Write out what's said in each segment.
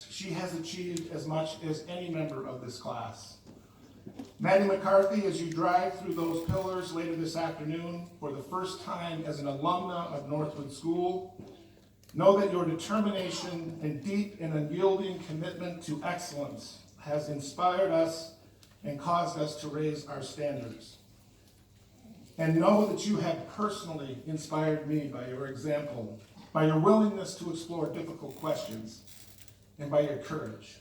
She has achieved as much as any member of this class. Maddie McCarthy, as you drive through those pillars later this afternoon for the first time as an alumna of Northwood School, know that your determination and deep and unyielding commitment to excellence has inspired us and caused us to raise our standards. And know that you have personally inspired me by your example, by your willingness to explore difficult questions, and by your courage.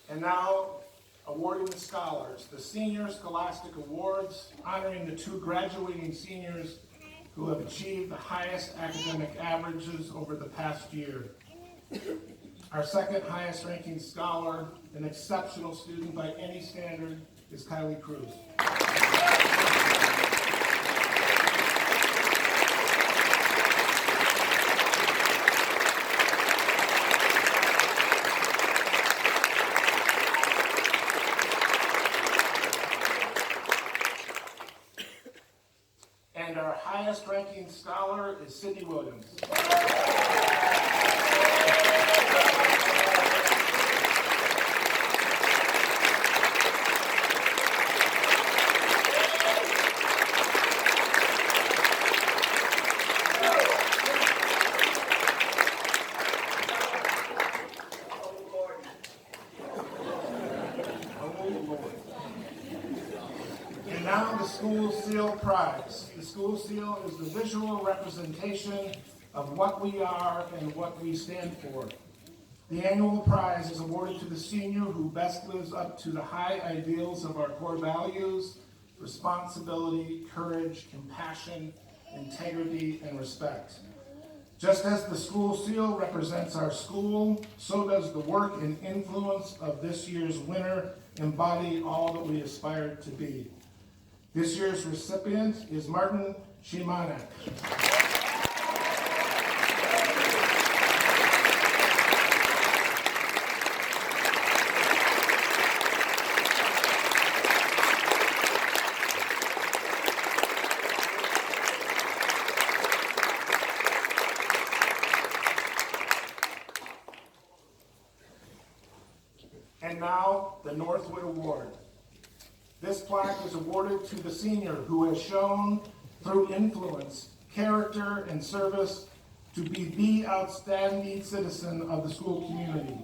And now, awarding the scholars, the Senior Scholastic Awards, honoring the two graduating seniors who have achieved the highest academic averages over the past year. Our second highest ranking scholar, an exceptional student by any standard, is Kylie Cruz. And our highest ranking scholar is Sydney Williams. And now the School Seal Prize. The School Seal is the visual representation of what we are and what we stand for. The annual prize is awarded to the senior who best lives up to the high ideals of our core values: responsibility, courage, compassion, integrity, and respect. Just as the School Seal represents our school, so does the work and influence of this year's winner embody all that we aspire to be. This year's recipient is Martin Shimanek. And now, the Northwood Award. This plaque is awarded to the senior who has shown, through influence, character, and service, to be the outstanding citizen of the school community,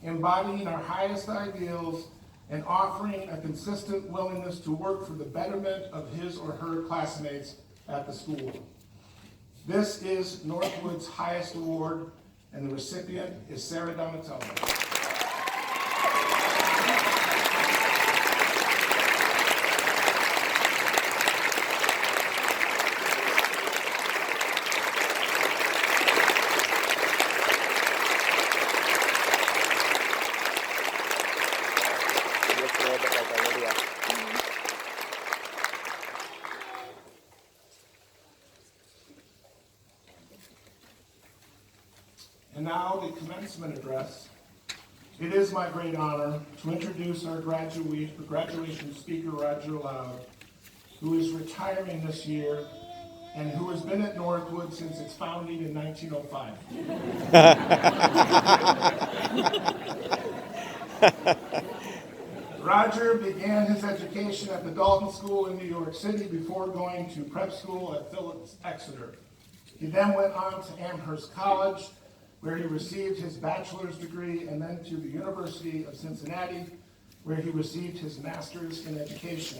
embodying our highest ideals and offering a consistent willingness to work for the betterment of his or her classmates at the school. This is Northwood's highest award, and the recipient is Sarah Donatello. And now the commencement address. It is my great honor to introduce our graduation speaker, Roger Loud, who is retiring this year and who has been at Northwood since its founding in 1905. Roger began his education at the Dalton School in New York City before going to prep school at Phillips Exeter. He then went on to Amherst College, where he received his bachelor's degree, and then to the University of Cincinnati, where he received his master's in education.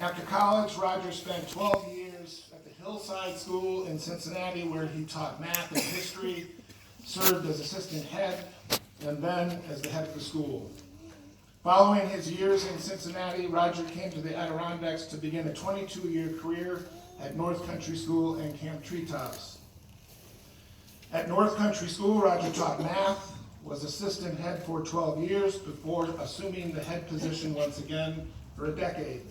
After college, Roger spent 12 years at the Hillside School in Cincinnati, where he taught math and history, served as assistant head, and then as the head of the school. Following his years in Cincinnati, Roger came to the Adirondacks to begin a 22-year career at North Country School and Camp Treetops. At North Country School, Roger taught math, was assistant head for 12 years before assuming the head position once again for a decade.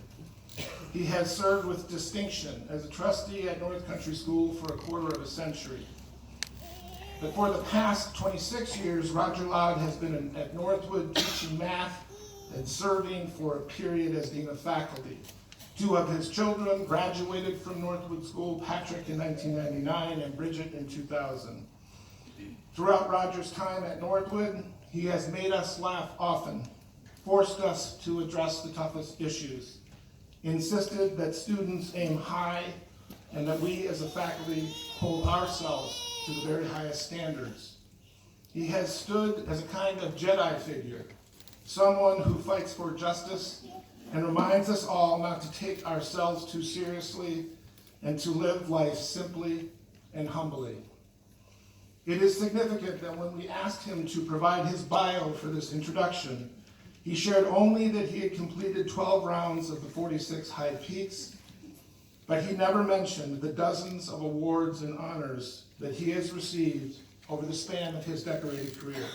He has served with distinction as a trustee at North Country School for a quarter of a century. But for the past 26 years, Roger Loud has been at Northwood teaching math and serving for a period as dean of faculty. 2 of his children graduated from Northwood School, Patrick in 1999 and Bridget in 2000. Throughout Roger's time at Northwood, he has made us laugh often, forced us to address the toughest issues, insisted that students aim high, and that we as a faculty hold ourselves to the very highest standards. He has stood as a kind of Jedi figure, someone who fights for justice and reminds us all not to take ourselves too seriously and to live life simply and humbly. It is significant that when we asked him to provide his bio for this introduction, he shared only that he had completed 12 rounds of the 46 High Peaks, but he never mentioned the dozens of awards and honors that he has received over the span of his decorated career.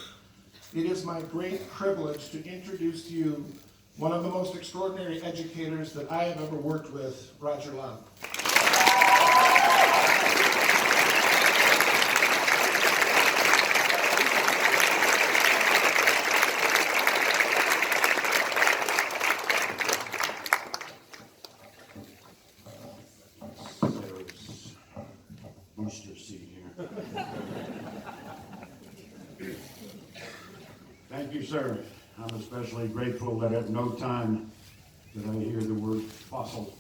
It is my great privilege to introduce to you one of the most extraordinary educators that I have ever worked with, Roger Loud. Booster seat here. Thank you, sir. I'm especially grateful that at no time did I hear the word fossil.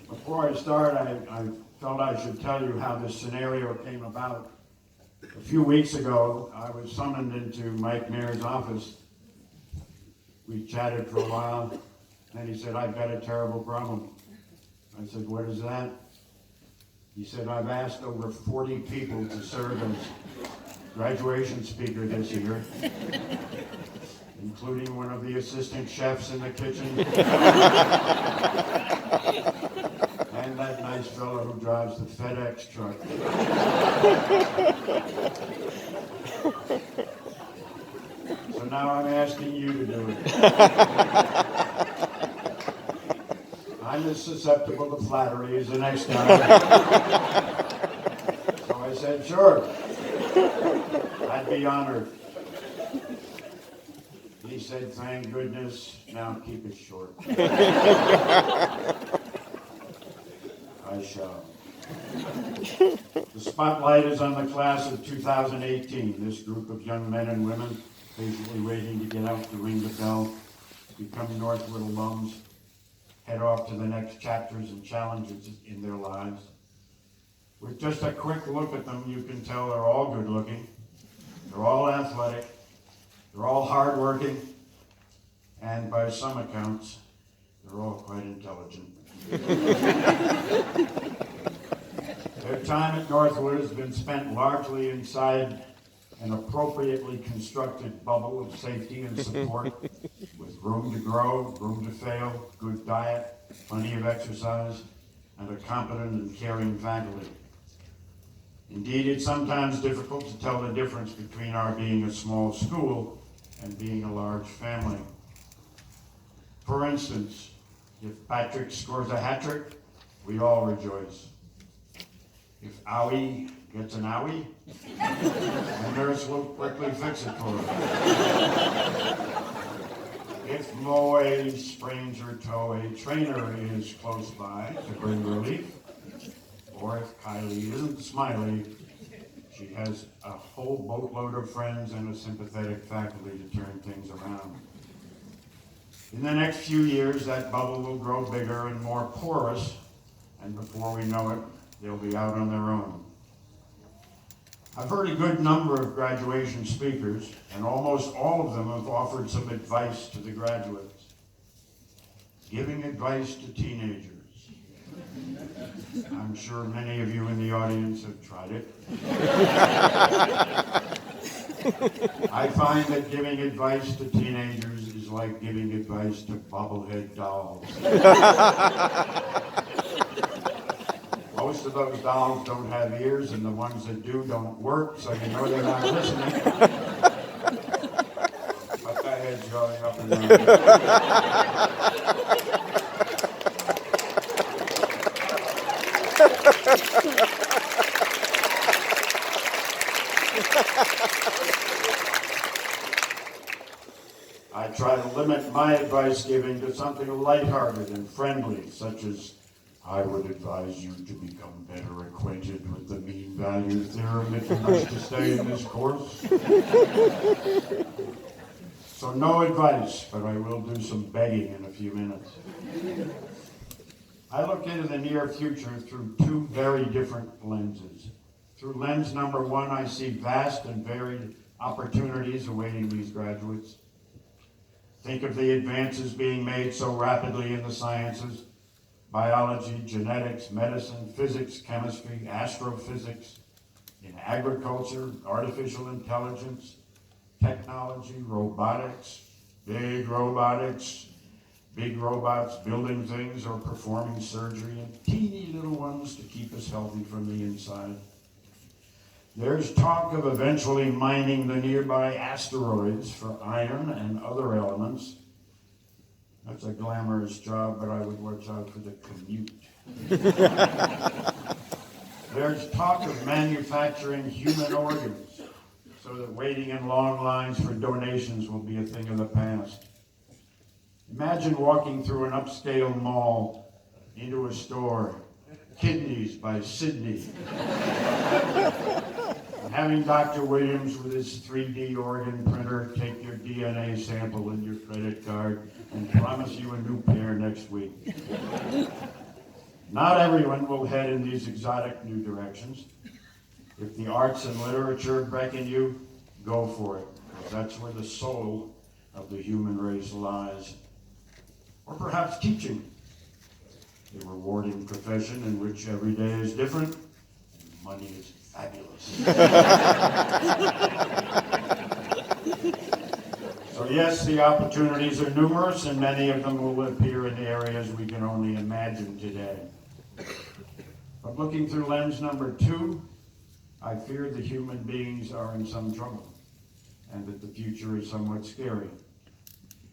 Before I start, I felt I should tell you how this scenario came about. A few weeks ago, I was summoned into Mike Mayor's office. We chatted for a while, and he said, "I've got a terrible problem." I said, "What is that?" He said, "I've asked over 40 people to serve as graduation speaker this year, including one of the assistant chefs in the kitchen, and that nice fellow who drives the FedEx truck. So now I'm asking you to do it." I'm as susceptible to flattery as the next guy. So I said, "Sure, I'd be honored." He said, "Thank goodness, now keep it short." I shall. The spotlight is on the class of 2018, this group of young men and women patiently waiting to get out to ring the bell, become Northwood alums, head off to the next chapters and challenges in their lives. With just a quick look at them, you can tell they're all good looking, they're all athletic, they're all hardworking, and by some accounts, they're all quite intelligent. Their time at Northwood has been spent largely inside an appropriately constructed bubble of safety and support, with room to grow, room to fail, good diet, plenty of exercise, and a competent and caring faculty. Indeed, it's sometimes difficult to tell the difference between our being a small school and being a large family. For instance, if Patrick scores a hat trick, we all rejoice. If Owie gets an owie, the nurse will quickly fix it for her. If Moe sprains her toe, a trainer is close by to bring relief. Or if Kylie isn't smiley, she has a whole boatload of friends and a sympathetic faculty to turn things around. In the next few years, that bubble will grow bigger and more porous, and before we know it, they'll be out on their own. I've heard a good number of graduation speakers, and almost all of them have offered some advice to the graduates. Giving advice to teenagers. I'm sure many of you in the audience have tried it. I find that giving advice to teenagers is like giving advice to bobblehead dolls. Most of those dolls don't have ears, and the ones that do don't work, so you know they're not listening. But that head's going up and I try to limit my advice giving to something lighthearted and friendly, such as, I would advise you to become better acquainted with the mean value theorem if you wish to stay in this course. So no advice, but I will do some begging in a few minutes. I look into the near future through two very different lenses. Through lens number one, I see vast and varied opportunities awaiting these graduates. Think of the advances being made so rapidly in the sciences: biology, genetics, medicine, physics, chemistry, astrophysics, in agriculture, artificial intelligence, technology, robotics, big robots building things or performing surgery, and teeny little ones to keep us healthy from the inside. There's talk of eventually mining the nearby asteroids for iron and other elements. That's a glamorous job, but I would watch out for the commute. There's talk of manufacturing human organs so that waiting in long lines for donations will be a thing of the past. Imagine walking through an upscale mall into a store, Kidneys by Sydney, and having Dr. Williams with his 3D organ printer take your DNA sample and your credit card and promise you a new pair next week. Not everyone will head in these exotic new directions. If the arts and literature beckon you, go for it, because that's where the soul of the human race lies. Or perhaps teaching, a rewarding profession in which every day is different and money is fabulous. So yes, the opportunities are numerous, and many of them will appear in areas we can only imagine today. But looking through lens number two, I fear the human beings are in some trouble, and that the future is somewhat scary.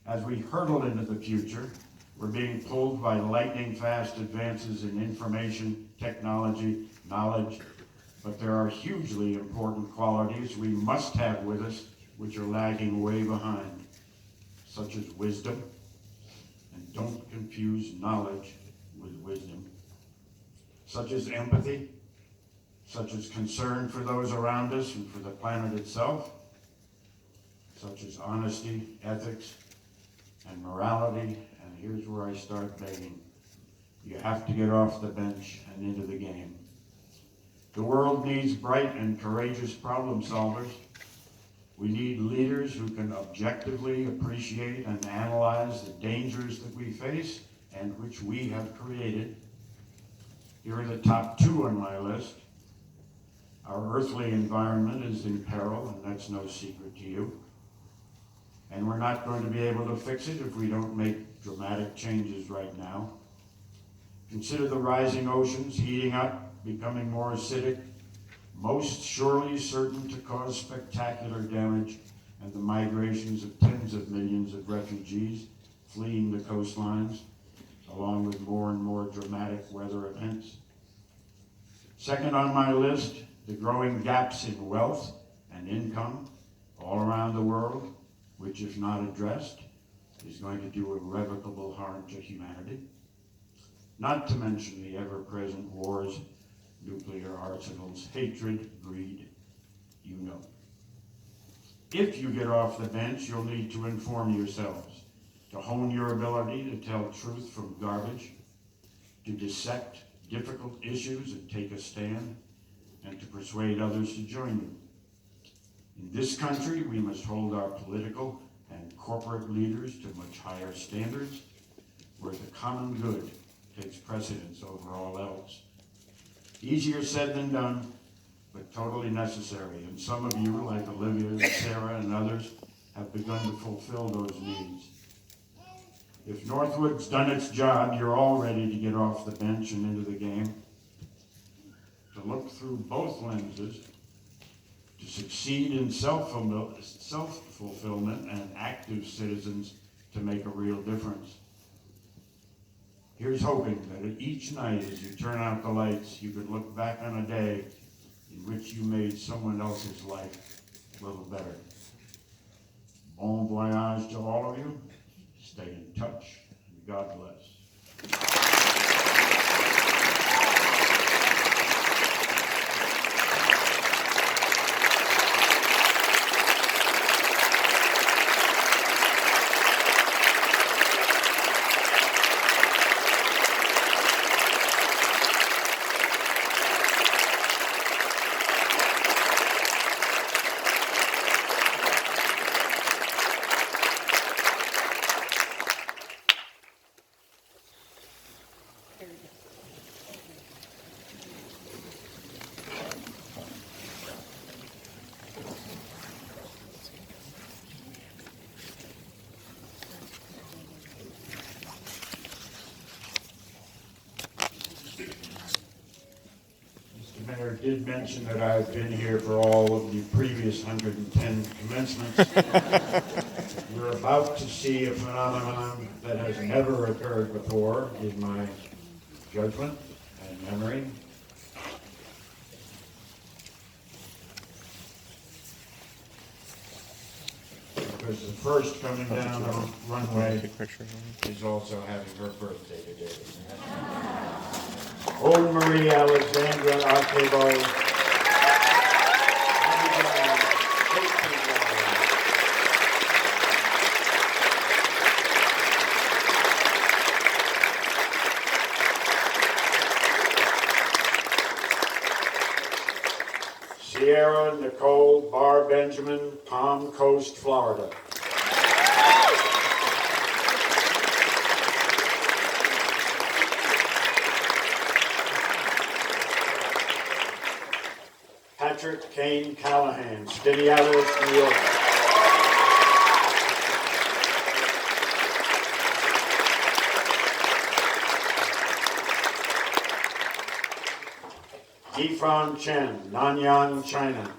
As we hurtle into the future, we're being pulled by lightning-fast advances in information, technology, knowledge, but there are hugely important qualities we must have with us which are lagging way behind, such as wisdom, and don't confuse knowledge with wisdom, such as empathy, such as concern for those around us and for the planet itself, such as honesty, ethics, and morality. And here's where I start begging. You have to get off the bench and into the game. The world needs bright and courageous problem solvers. We need leaders who can objectively appreciate and analyze the dangers that we face and which we have created. Here are the top two on my list. Our earthly environment is in peril, and that's no secret to you. And we're not going to be able to fix it if we don't make dramatic changes right now. Consider the rising oceans heating up, becoming more acidic, most surely certain to cause spectacular damage, and the migrations of tens of millions of refugees fleeing the coastlines, along with more and more dramatic weather events. Second on my list, the growing gaps in wealth and income all around the world, which, if not addressed, is going to do irrevocable harm to humanity. Not to mention the ever-present wars, nuclear arsenals, hatred, greed, you know. If you get off the bench, you'll need to inform yourselves, to hone your ability to tell truth from garbage, to dissect difficult issues and take a stand, and to persuade others to join you. In this country, we must hold our political and corporate leaders to much higher standards, where the common good takes precedence over all else. Easier said than done, but totally necessary. And some of you, like Olivia and Sarah and others, have begun to fulfill those needs. If Northwood's done its job, you're all ready to get off the bench and into the game. to look through both lenses, to succeed in self-fulfillment and active citizens to make a real difference. Here's hoping that each night as you turn out the lights, you could look back on a day in which you made someone else's life a little better. Bon voyage to all of you. Stay in touch, and God bless. Mayor did mention that I've been here for all of the previous 110 commencements. We're about to see a phenomenon that has never occurred before in my judgment and memory. Because the first coming down the runway is also having her birthday today. Old Marie Alexandra Arcebo. Sierra Nicole Barr Benjamin, Palm Coast, Florida. Patrick Kane Callahan, Stenialis, New York. Yifan Chen, Nanyang, China.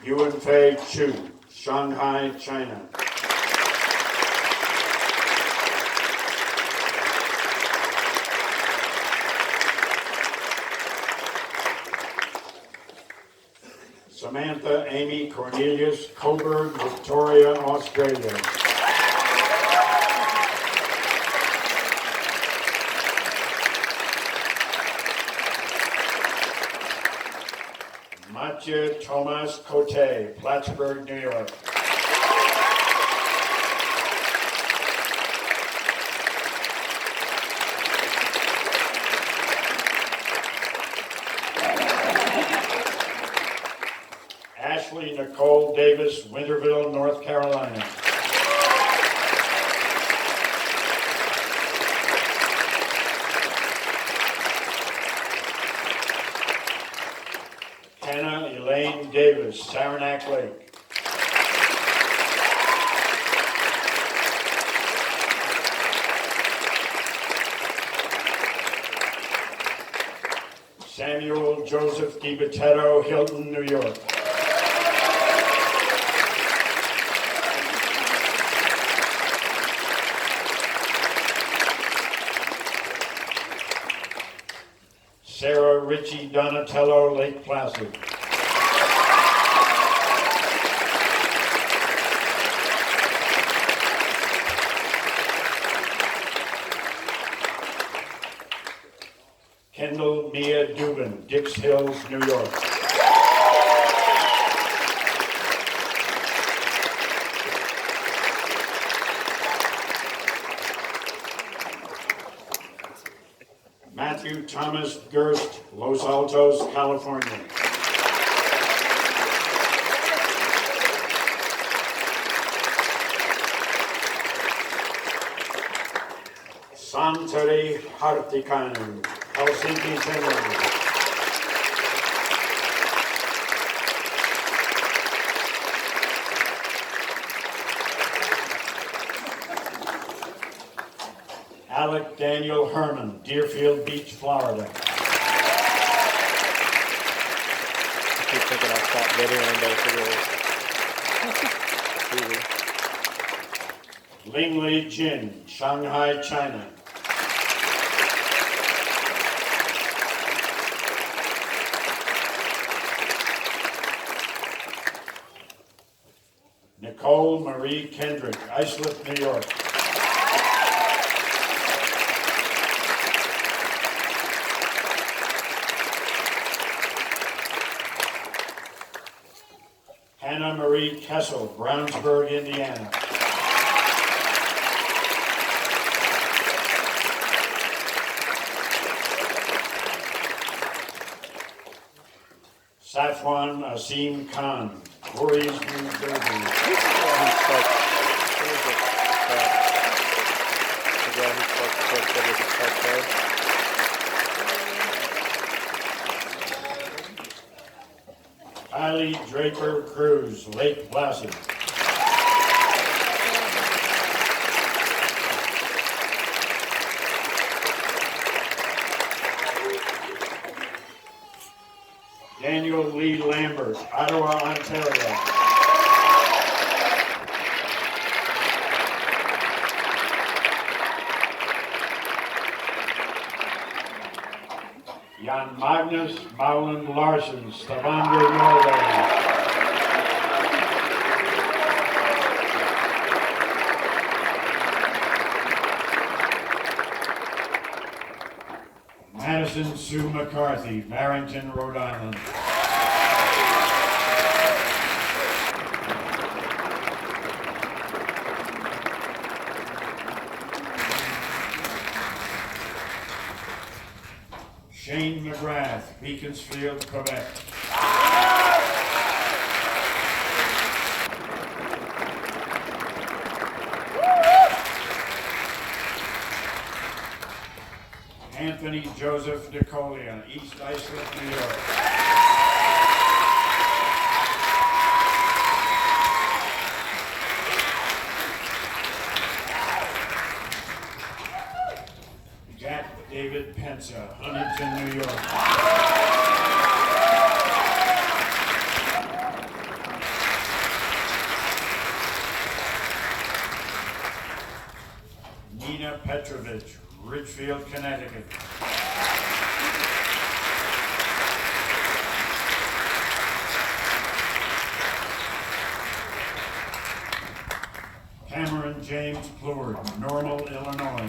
Yuanfei Chu, Shanghai, China. Samantha Amy Cornelius Coburg, Victoria, Australia. Mathieu Thomas Cote, Plattsburgh, New York. Ashley Nicole Davis, Winterville, North Carolina. Hannah Elaine Davis, Saranac Lake. Samuel Joseph DiBattero, Hilton, New York. Sarah Ritchie Donatello, Lake Placid. Kendall Mia Dubin, Dix Hills, New York. Matthew Thomas Gerst, Los Altos, California. Santeri Hartikainen, Helsinki, Finland. Alec Daniel Herman, Deerfield Beach, Florida. I keep thinking I'll stop videoing those videos. Lingley Jin, Shanghai, China. Nicole Marie Kendrick, Islip, New York. Hannah Marie Kessel, Brownsburg, Indiana. Safwan Asim Khan, Voorhees, New Jersey. Kylie Draper Cruz, Lake Placid. Daniel Lee Lambert, Ottawa, Ontario. Jan Magnus Maulen Larsen, Stavanger, Norway. Madison Sue McCarthy, Barrington, Rhode Island. Shane McGrath, Beaconsfield, Quebec. Anthony Joseph DeColia, East Islip, New York. Jack David Pensa, Huntington, New York. Nina Petrovich, Ridgefield, Connecticut. Cameron James Plord, Normal, Illinois.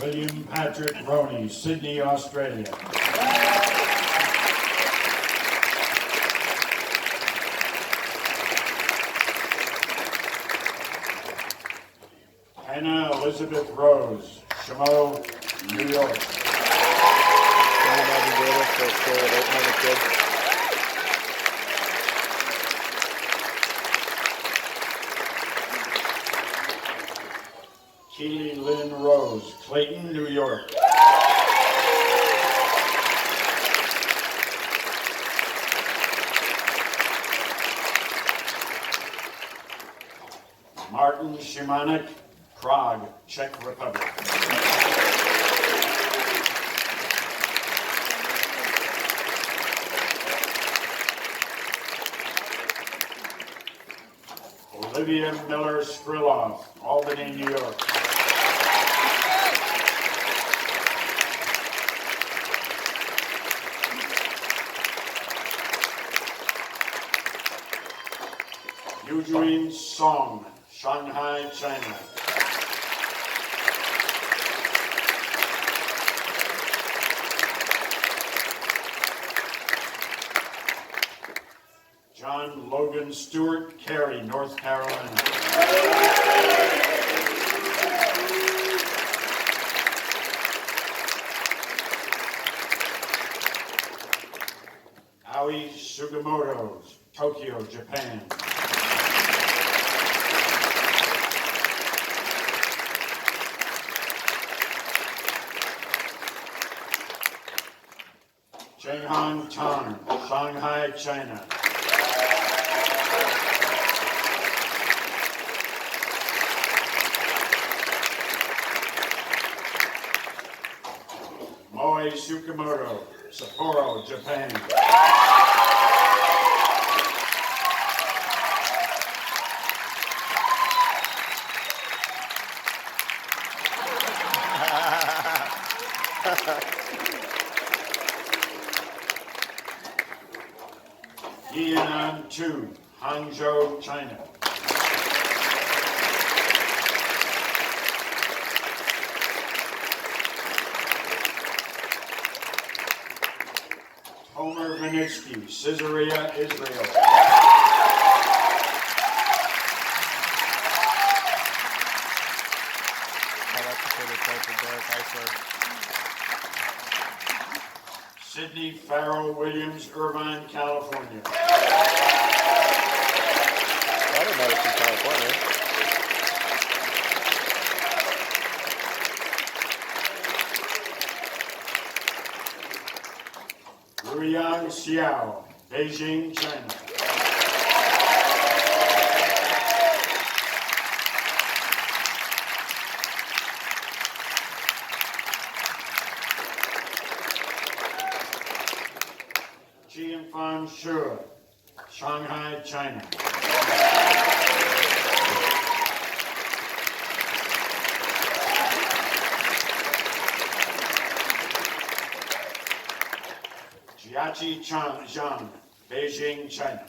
William Patrick Roney, Sydney, Australia. Hannah Elizabeth Rose, Chameau, New York. Can you imagine doing this for a school with 800 kids? Keely Lynn Rose, Clayton, New York. Martin Shimanek, Prague, Czech Republic. Olivia Miller Skriloff, Albany, New York. Eugene Song, Shanghai, China. John Logan Stewart, Cary, North Carolina. Aoi Sugimoto, Tokyo, Japan. Shenghan Tang, Shanghai, China. Moe Sukimoto, Sapporo, Japan. Yinan Tu, Hangzhou, China. Homer Vinitsky, Caesarea, Israel. Oh, that's a pretty place for Derek Eisler. Sidney Farrell Williams, Irvine, California. I didn't know it's in California. Ruyang Xiao, Beijing, China. Jianfan Shu, Shanghai, China. Jiachi Zhang, Beijing, China.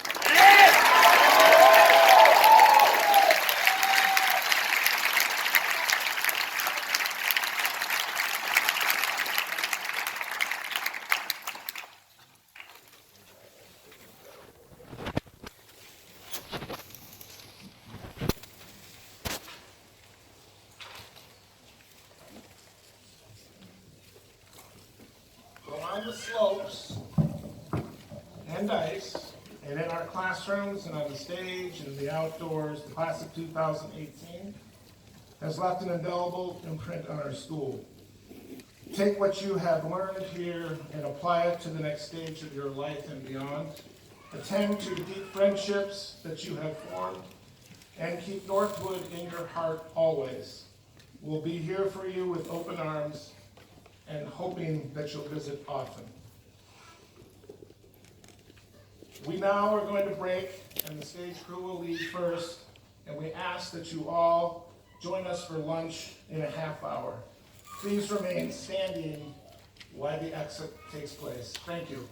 On the slopes and ice, and in our classrooms and on the stage and the outdoors, the class of 2018 has left an indelible imprint on our school. Take what you have learned here and apply it to the next stage of your life and beyond. Attend to the deep friendships that you have formed, and keep Northwood in your heart always. We'll be here for you with open arms and hoping that you'll visit often. We now are going to break, and the stage crew will leave first, and we ask that you all join us for lunch in a half hour. Please remain standing while the exit takes place. Thank you.